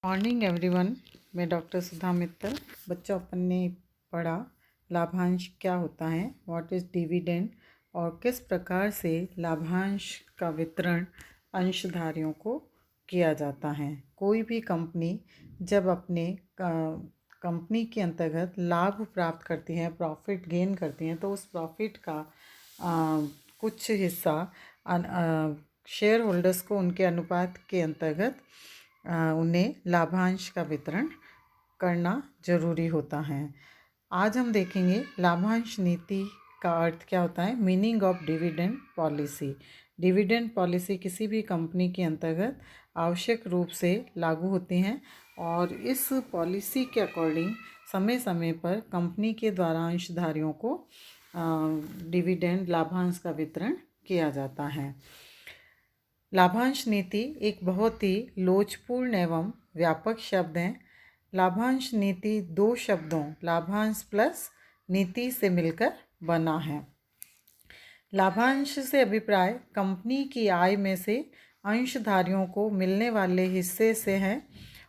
Morning everyone. मैं doctor सुधा मित्तल। बच्चों, अपन ने पढ़ा लाभांश क्या होता है, व्हाट इज़ डिविडेंड, और किस प्रकार से लाभांश का वितरण अंशधारियों को किया जाता है। कोई भी कंपनी जब अपने कंपनी के अंतर्गत लाभ प्राप्त करती है, प्रॉफिट गेन करती हैं, तो उस प्रॉफिट का कुछ हिस्सा शेयर होल्डर्स को उनके अनुपात के अंतर्गत उन्हें लाभांश का वितरण करना जरूरी होता है। आज हम देखेंगे लाभांश नीति का अर्थ क्या होता है, meaning of dividend policy. Dividend policy किसी भी कंपनी के अंतर्गत आवश्यक रूप से लागू होती हैं और इस पॉलिसी के अकॉर्डिंग समय समय पर कंपनी के द्वारा अंशधारियों को डिविडेंड लाभांश का वितरण किया जाता है। लाभांश नीति एक बहुत ही लोचपूर्ण एवं व्यापक शब्द है। लाभांश नीति दो शब्दों लाभांश प्लस नीति से मिलकर बना है। लाभांश से अभिप्राय कंपनी की आय में से अंशधारियों को मिलने वाले हिस्से से है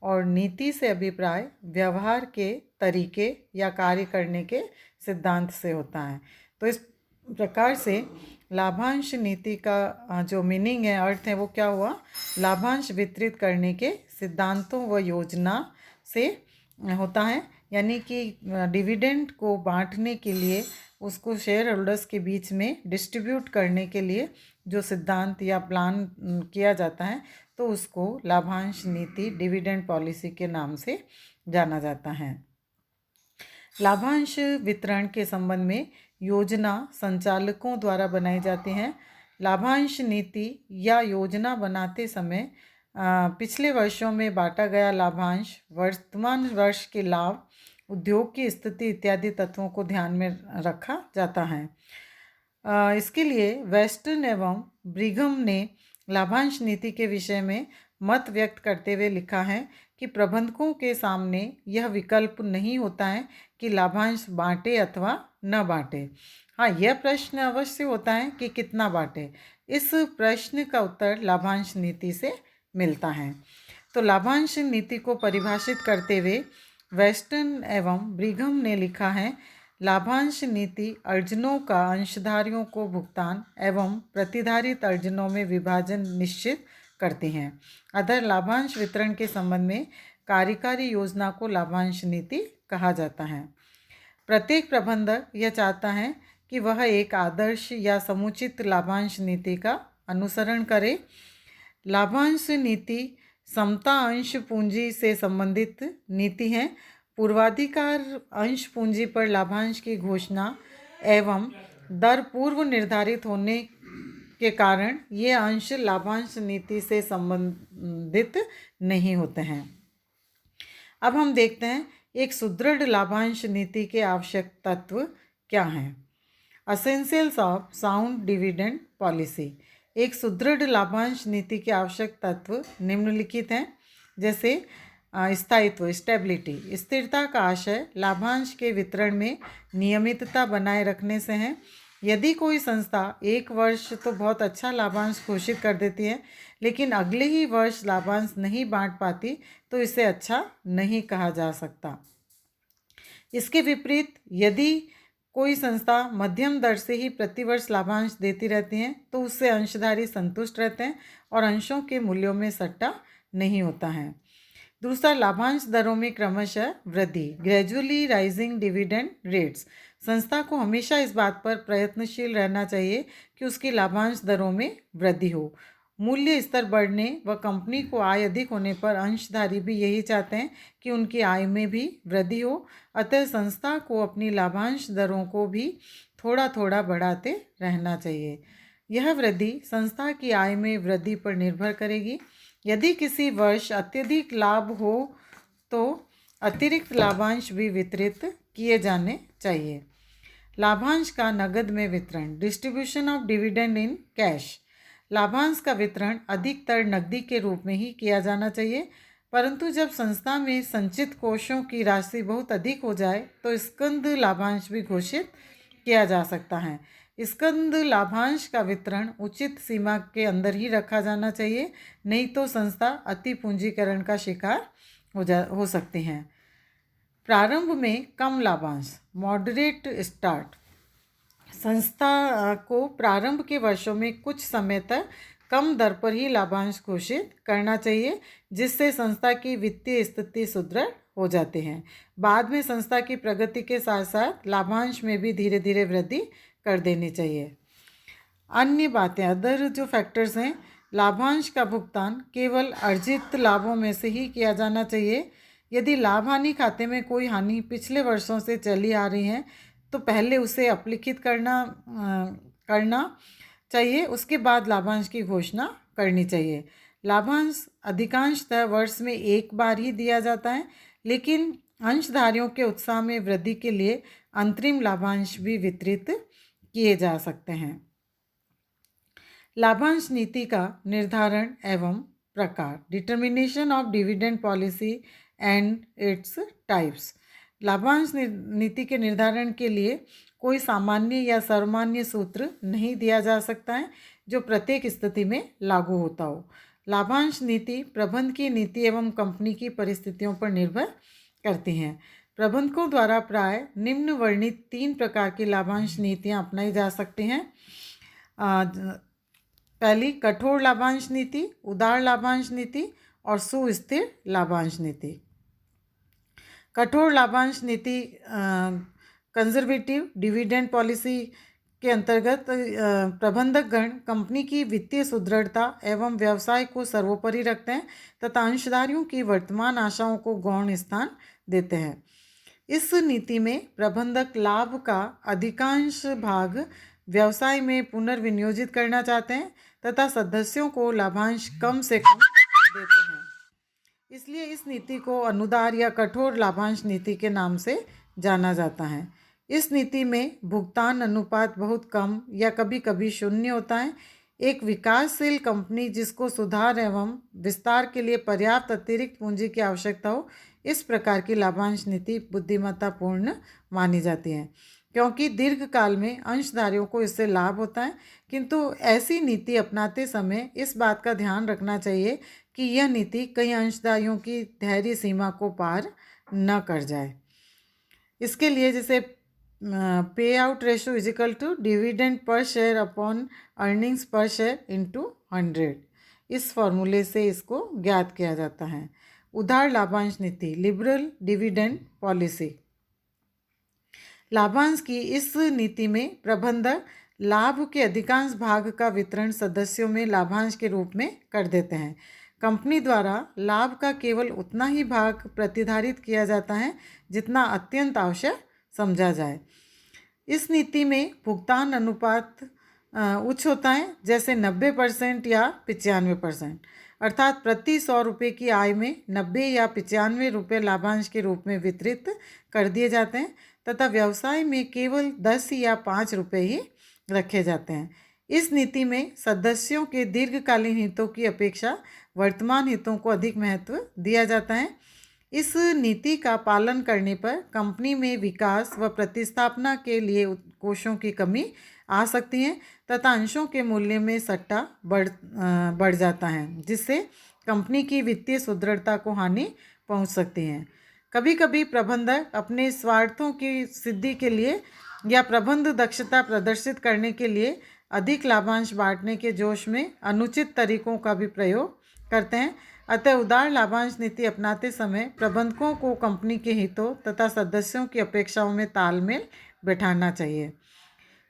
और नीति से अभिप्राय व्यवहार के तरीके या कार्य करने के सिद्धांत से होता है। तो इस प्रकार से लाभांश नीति का जो मीनिंग है, अर्थ है, वो क्या हुआ, लाभांश वितरित करने के सिद्धांतों व योजना से होता है। यानी कि डिविडेंड को बांटने के लिए, उसको शेयर होल्डर्स के बीच में डिस्ट्रीब्यूट करने के लिए जो सिद्धांत या प्लान किया जाता है, तो उसको लाभांश नीति, डिविडेंड पॉलिसी के नाम से जाना जाता है। लाभांश वितरण के संबंध में योजना संचालकों द्वारा बनाई जाती हैं। लाभांश नीति या योजना बनाते समय पिछले वर्षों में बांटा गया लाभांश, वर्तमान वर्ष के लाभ, उद्योग की स्थिति इत्यादि तत्वों को ध्यान में रखा जाता है। इसके लिए वेस्टर्न एवं ब्रिघम ने लाभांश नीति के विषय में मत व्यक्त करते हुए लिखा है कि प्रबंधकों के सामने यह विकल्प नहीं होता है कि लाभांश बांटे अथवा न बांटे। हाँ, यह प्रश्न अवश्य होता है कि कितना बांटे। इस प्रश्न का उत्तर लाभांश नीति से मिलता है। तो लाभांश नीति को परिभाषित करते हुए वेस्टर्न एवं ब्रिघम ने लिखा है, लाभांश नीति अर्जनों का अंशधारियों को भुगतान एवं प्रतिधारित अर्जनों में विभाजन निश्चित करती हैं। अतः लाभांश वितरण के संबंध में कार्यकारी योजना को लाभांश नीति कहा जाता है। प्रत्येक प्रबंधक यह चाहता है कि वह एक आदर्श या समुचित लाभांश नीति का अनुसरण करे। लाभांश नीति समता अंश पूंजी से संबंधित नीति है। पूर्वाधिकार अंश पूंजी पर लाभांश की घोषणा एवं दर पूर्व निर्धारित होने के कारण ये अंश लाभांश नीति से संबंधित नहीं होते हैं। अब हम देखते हैं एक सुदृढ़ लाभांश नीति के आवश्यक तत्व क्या हैं। Essentials of sound dividend policy. एक सुदृढ़ लाभांश नीति के आवश्यक तत्व निम्नलिखित हैं, जैसे स्थायित्व, स्टेबिलिटी। स्थिरता का आशय लाभांश के वितरण में नियमितता बनाए रखने से है। यदि कोई संस्था एक वर्ष तो बहुत अच्छा लाभांश घोषित कर देती है, लेकिन अगले ही वर्ष लाभांश नहीं बांट पाती, तो इसे अच्छा नहीं कहा जा सकता। इसके विपरीत यदि कोई संस्था मध्यम दर से ही प्रतिवर्ष लाभांश देती रहती है, तो उससे अंशधारी संतुष्ट रहते हैं और अंशों के मूल्यों में सट्टा नहीं होता है। दूसरा, लाभांश दरों में क्रमशः वृद्धि, ग्रेजुअली राइजिंग डिविडेंड रेट्स। संस्था को हमेशा इस बात पर प्रयत्नशील रहना चाहिए कि उसकी लाभांश दरों में वृद्धि हो। मूल्य स्तर बढ़ने व कंपनी को आय अधिक होने पर अंशधारी भी यही चाहते हैं कि उनकी आय में भी वृद्धि हो। अतः संस्था को अपनी लाभांश दरों को भी थोड़ा थोड़ा बढ़ाते रहना चाहिए। यह वृद्धि संस्था की आय में वृद्धि पर निर्भर करेगी। यदि किसी वर्ष अत्यधिक लाभ हो तो अतिरिक्त लाभांश भी वितरित किए जाने चाहिए। लाभांश का नकद में वितरण, distribution of dividend in cash. लाभांश का वितरण अधिकतर नकदी के रूप में ही किया जाना चाहिए, परंतु जब संस्था में संचित कोषों की राशि बहुत अधिक हो जाए तो स्कंद लाभांश भी घोषित किया जा सकता है। स्कंद लाभांश का वितरण उचित सीमा के अंदर ही रखा जाना चाहिए, नहीं तो संस्था अति पूंजीकरण का शिकार हो सकते हैं। प्रारंभ में कम लाभांश, मॉडरेट स्टार्ट। संस्था को प्रारंभ के वर्षों में कुछ समय तक कम दर पर ही लाभांश घोषित करना चाहिए, जिससे संस्था की वित्तीय स्थिति सुदृढ़ हो जाते हैं। बाद में संस्था की प्रगति के साथ साथ लाभांश में भी धीरे धीरे वृद्धि कर देनी चाहिए। अन्य बातें, अदर जो फैक्टर्स हैं, लाभांश का भुगतान केवल अर्जित लाभों में से ही किया जाना चाहिए। यदि लाभ हानि खाते में कोई हानि पिछले वर्षों से चली आ रही है तो पहले उसे अपलिखित करना चाहिए, उसके बाद लाभांश की घोषणा करनी चाहिए। लाभांश अधिकांशतः वर्ष में एक बार ही दिया जाता है, लेकिन अंशधारियों के उत्साह में वृद्धि के लिए अंतरिम लाभांश भी वितरित किए जा सकते हैं। लाभांश नीति का निर्धारण एवं प्रकार, determination of dividend policy and its types. लाभांश नीति के निर्धारण के लिए कोई सामान्य या सर्वमान्य सूत्र नहीं दिया जा सकता है जो प्रत्येक स्थिति में लागू होता हो। लाभांश नीति प्रबंध की नीति एवं कंपनी की परिस्थितियों पर निर्भर करती हैं। प्रबंधकों द्वारा प्राय निम्न वर्णित 3 प्रकार की लाभांश नीतियां अपनाई जा सकती हैं। पहली, कठोर लाभांश नीति, उदार लाभांश नीति और सुस्थिर लाभांश नीति। कठोर लाभांश नीति कंजर्वेटिव डिविडेंड पॉलिसी के अंतर्गत प्रबंधक गण कंपनी की वित्तीय सुदृढ़ता एवं व्यवसाय को सर्वोपरि रखते हैं तथा अंशधारियों की वर्तमान आशाओं को गौण स्थान देते हैं। इस नीति में प्रबंधक लाभ का अधिकांश भाग व्यवसाय में पुनर्विनियोजित करना चाहते हैं तथा सदस्यों को लाभांश कम से कम देते हैं। इसलिए इस नीति को अनुदार या कठोर लाभांश नीति के नाम से जाना जाता है। इस नीति में भुगतान अनुपात बहुत कम या कभी कभी शून्य होता है। एक विकासशील कंपनी जिसको सुधार एवं विस्तार के लिए पर्याप्त अतिरिक्त पूंजी की आवश्यकता हो, इस प्रकार की लाभांश नीति बुद्धिमत्तापूर्ण मानी जाती है, क्योंकि दीर्घकाल में अंशधारियों को इससे लाभ होता है। किंतु ऐसी नीति अपनाते समय इस बात का ध्यान रखना चाहिए कि यह नीति कई अंशधारियों की धैर्य सीमा को पार न कर जाए। इसके लिए जैसे payout ratio is equal to dividend per share upon earnings per share into 100, इस फॉर्मूले से इसको ज्ञात किया जाता है। उदार लाभांश नीति, लिबरल डिविडेंड पॉलिसी। लाभांश की इस नीति में प्रबंधक लाभ के अधिकांश भाग का वितरण सदस्यों में लाभांश के रूप में कर देते हैं। कंपनी द्वारा लाभ का केवल उतना ही भाग प्रतिधारित किया जाता है जितना अत्यंत आवश्यक समझा जाए। इस नीति में भुगतान अनुपात उच्च होता है, जैसे 90% या 95%, अर्थात प्रति 100 रुपये की आय में 90 या 95 रुपये लाभांश के रूप में वितरित कर दिए जाते हैं तथा व्यवसाय में केवल 10 या 5 रुपये ही रखे जाते हैं। इस नीति में सदस्यों के दीर्घकालीन हितों की अपेक्षा वर्तमान हितों को अधिक महत्व दिया जाता है। इस नीति का पालन करने पर कंपनी में विकास व प्रतिस्थापना के लिए कोषों की कमी आ सकती है तथा अंशों के मूल्य में सट्टा बढ़ जाता है, जिससे कंपनी की वित्तीय सुदृढ़ता को हानि पहुंच सकती है। कभी कभी प्रबंधक अपने स्वार्थों की सिद्धि के लिए या प्रबंध दक्षता प्रदर्शित करने के लिए अधिक लाभांश बांटने के जोश में अनुचित तरीकों का भी प्रयोग करते हैं। अतः उदार लाभांश नीति अपनाते समय प्रबंधकों को कंपनी के हितों तथा सदस्यों की अपेक्षाओं में तालमेल बैठाना चाहिए।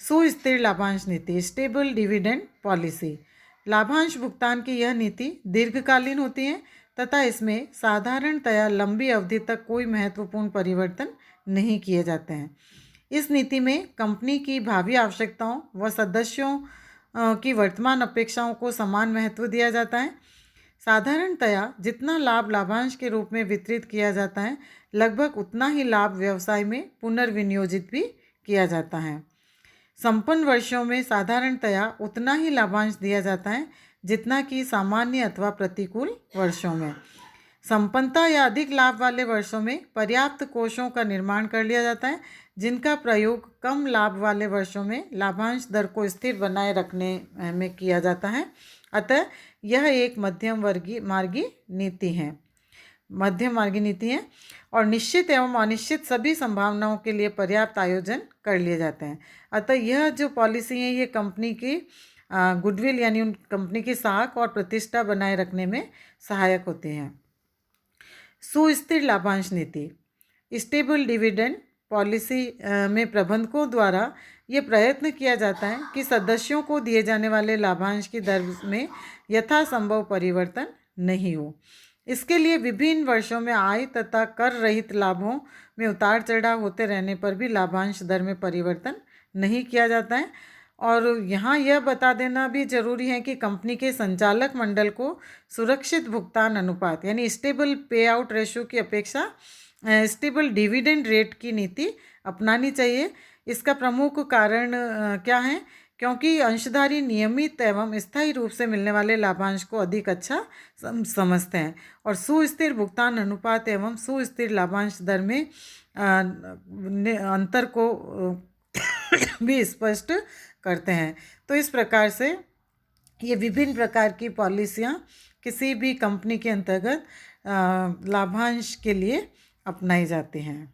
सुस्थिर लाभांश नीति, स्टेबल डिविडेंड पॉलिसी। लाभांश भुगतान की यह नीति दीर्घकालीन होती है तथा इसमें साधारणतया लंबी अवधि तक कोई महत्वपूर्ण परिवर्तन नहीं किए जाते हैं। इस नीति में कंपनी की भावी आवश्यकताओं व सदस्यों की वर्तमान अपेक्षाओं को समान महत्व दिया जाता है। साधारणतया जितना लाभ लाभांश के रूप में वितरित किया जाता है, लगभग उतना ही लाभ व्यवसाय में पुनर्विनियोजित भी किया जाता है। संपन्न वर्षों में साधारणतया उतना ही लाभांश दिया जाता है जितना कि सामान्य अथवा प्रतिकूल वर्षों में। संपन्नता या अधिक लाभ वाले वर्षों में पर्याप्त कोषों का निर्माण कर लिया जाता है, जिनका प्रयोग कम लाभ वाले वर्षों में लाभांश दर को स्थिर बनाए रखने में किया जाता है। अतः यह एक मध्यम मार्गी नीति है। मध्यम मार्गी नीति है। और निश्चित एवं अनिश्चित सभी संभावनाओं के लिए पर्याप्त आयोजन कर लिए जाते हैं। अतः यह जो पॉलिसी है ये कंपनी की गुडविल यानी उन कंपनी की साख और प्रतिष्ठा बनाए रखने में सहायक होते हैं। सुस्थिर लाभांश नीति, स्टेबल डिविडेंड पॉलिसी में प्रबंधकों द्वारा ये प्रयत्न किया जाता है कि सदस्यों को दिए जाने वाले लाभांश की दर में यथासंभव परिवर्तन नहीं हो। इसके लिए विभिन्न वर्षों में आय तथा कर रहित लाभों में उतार चढ़ाव होते रहने पर भी लाभांश दर में परिवर्तन नहीं किया जाता है। और यहाँ यह बता देना भी जरूरी है कि कंपनी के संचालक मंडल को सुरक्षित भुगतान अनुपात यानी स्टेबल पे आउट रेशो की अपेक्षा स्टेबल डिविडेंड रेट की नीति अपनानी चाहिए। इसका प्रमुख कारण क्या है? क्योंकि अंशधारी नियमित एवं स्थायी रूप से मिलने वाले लाभांश को अधिक अच्छा समझते हैं और सुस्थिर भुगतान अनुपात एवं सुस्थिर लाभांश दर में अंतर को भी स्पष्ट करते हैं। तो इस प्रकार से ये विभिन्न प्रकार की पॉलिसियाँ किसी भी कंपनी के अंतर्गत लाभांश के लिए अपनाई जाती हैं।